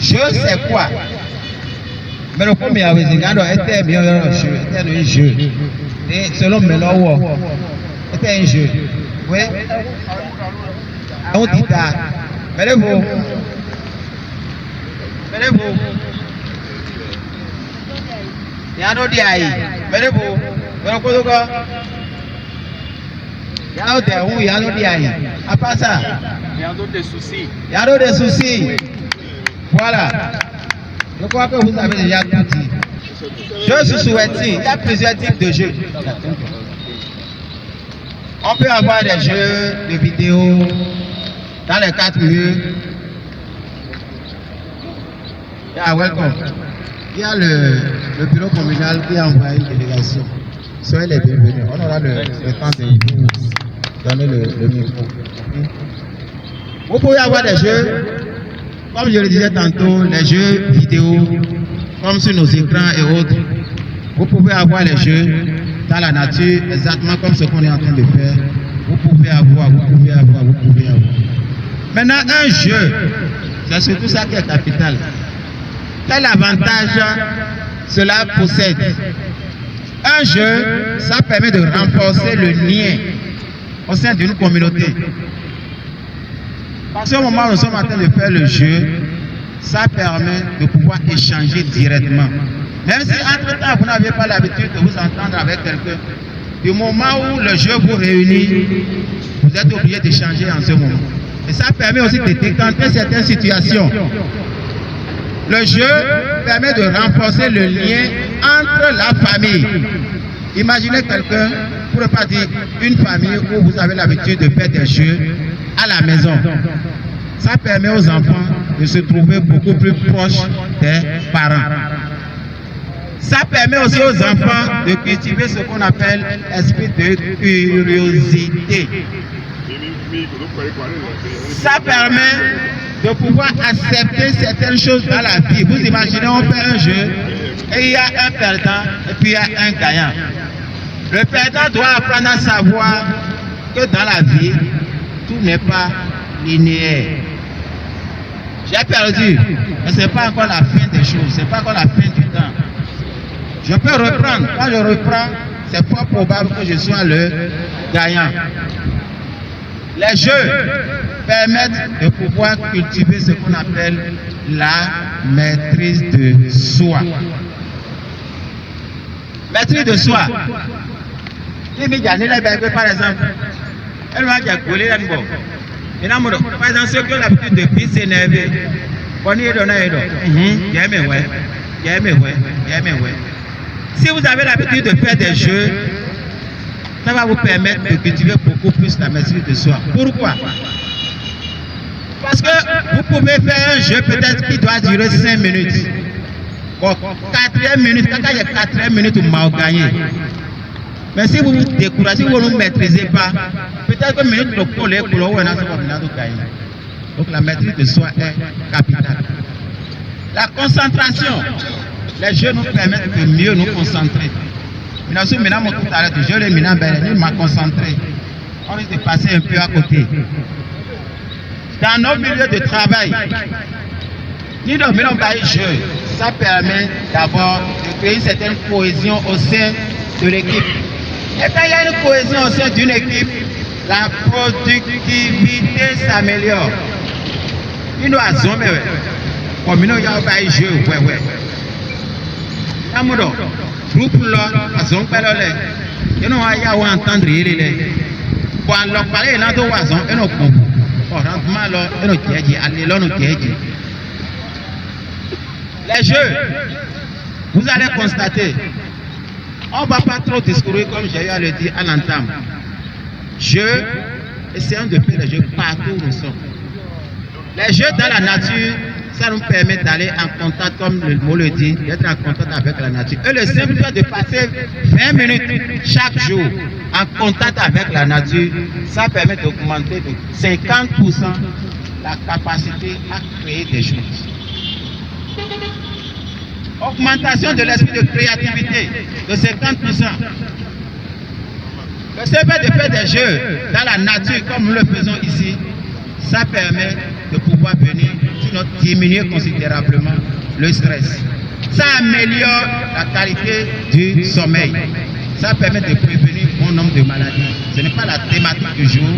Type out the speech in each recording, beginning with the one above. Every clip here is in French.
Jeu, c'est quoi? Mais le premier avait dit, était bien un jeu, était un jeu. Et selon Melowo, était un jeu. Oui. On dit ça. Mettez-vous. Mettez-vous. Il y a un autre aïe. Mettez-vous. Mettez-vous. Il y a un autre aïe. À part ça. Il y a d'autres soucis. Il y a d'autres soucis. Voilà. Je crois que vous avez déjà tout dit. Je suis souhaité. Il y a plusieurs types de jeux. On peut avoir des jeux de vidéo dans les 4 murs. Yeah, welcome. Il y a le bureau communal qui a envoyé une délégation. Soyez les bienvenus. On aura le temps de vous donner le micro. Vous pouvez avoir des jeux, comme je le disais tantôt, les jeux vidéo, comme sur nos écrans et autres. Vous pouvez avoir les jeux dans la nature, exactement comme ce qu'on est en train de faire. Vous pouvez avoir. Maintenant, un jeu, c'est surtout ça qui est capital. Quel avantage cela possède? Un jeu, ça permet de renforcer le lien au sein d'une communauté. Parce qu'au moment où nous sommes en train de faire le jeu, ça permet de pouvoir échanger directement. Même si entre-temps vous n'avez pas l'habitude de vous entendre avec quelqu'un, du moment où le jeu vous réunit, vous êtes obligé d'échanger en ce moment. Et ça permet aussi de décanter certaines situations. Le jeu permet de renforcer le lien entre la famille. Imaginez quelqu'un, pour ne pas dire une famille où vous avez l'habitude de faire des jeux à la maison. Ça permet aux enfants de se trouver beaucoup plus proches des parents. Ça permet aussi aux enfants de cultiver ce qu'on appelle l'esprit de curiosité. Ça permet de pouvoir accepter certaines choses dans la vie. Vous imaginez, on fait un jeu et il y a un perdant et puis il y a un gagnant. Le perdant doit apprendre à savoir que dans la vie, tout n'est pas linéaire. J'ai perdu, mais ce n'est pas encore la fin des choses, ce n'est pas encore la fin du temps. Je peux reprendre. Quand je reprends, c'est fort probable que je sois le gagnant. Les jeux permettent de pouvoir cultiver ce qu'on appelle la maîtrise de soi. Maîtrise de soi. Par exemple, elle va dire que par exemple, ceux qui ont l'habitude de bien s'énerver, si vous avez l'habitude de faire des jeux, ça va vous permettre de cultiver beaucoup plus la maîtrise de soi. Pourquoi? Parce que vous pouvez faire un jeu peut-être qui doit durer 5 minutes. Bon, 4e minute, quand il y a 4e minute, vous m'avez gagné. Mais si vous vous découragez, si vous ne maîtrisez pas, peut-être que minute le coller pour le gagner. Donc la maîtrise de soi est capitale. La concentration. Les jeux nous permettent de mieux nous concentrer. Je m'a concentré. On risque de passer un peu à côté. Dans nos milieux de travail, ça permet d'abord de créer une certaine cohésion au sein de l'équipe. Et quand il y a une cohésion au sein d'une équipe, la productivité s'améliore. Il nous a zombé. Comme nous avons un jeu, groupe là, à son père là, et nous allons entendre les. Pour alors parler là de oiseau, et nous pouvons. Rendement là, et nous qui allez là nous qui. Les jeux, vous allez constater, on ne va pas trop discourir comme j'ai eu à le dire à l'entame. Jeux, essayons de faire des jeux partout où nous sommes. Les jeux dans la nature, ça nous permet d'aller en contact, comme le mot le dit, d'être en contact avec la nature. Et le simple fait de passer 20 minutes chaque jour en contact avec la nature, ça permet d'augmenter de 50% la capacité à créer des choses. Augmentation de l'esprit de créativité de 50%. Le simple fait de faire des jeux dans la nature comme nous le faisons ici, ça permet de pouvoir venir. sinon diminuer considérablement le stress. Ça améliore la qualité du sommeil. Ça permet de prévenir bon nombre de maladies. Ce n'est pas la thématique du jour.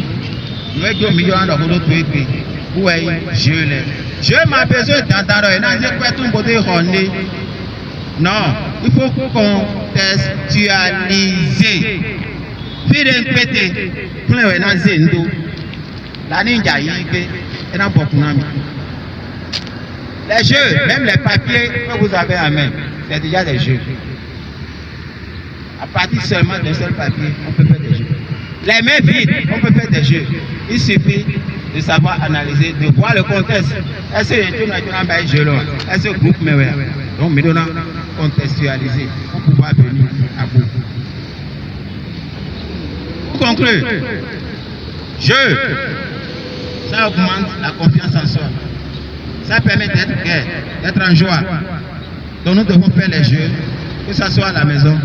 Je m'a besoin d'entendre. Non, il faut contextualiser. Les jeux, même les papiers que vous avez en main, c'est déjà des jeux. À partir seulement d'un seul papier, on peut faire des jeux. Les mains vides, on peut faire des jeux. Il suffit de savoir analyser, de voir le contexte. Est-ce que tu as un jeu là? Est-ce que le groupe me voit? Donc, nous devons contextualiser pour pouvoir venir à bout. Pour conclure, jeu, ça augmente la confiance en soi. Ça permet d'être gai, d'être en joie. Donc nous devons faire les jeux, que ce soit à la maison,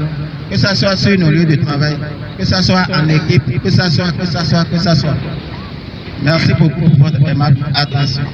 que ce soit sur nos lieux de travail, que ce soit en équipe, que ce soit. Merci beaucoup pour votre aimable attention.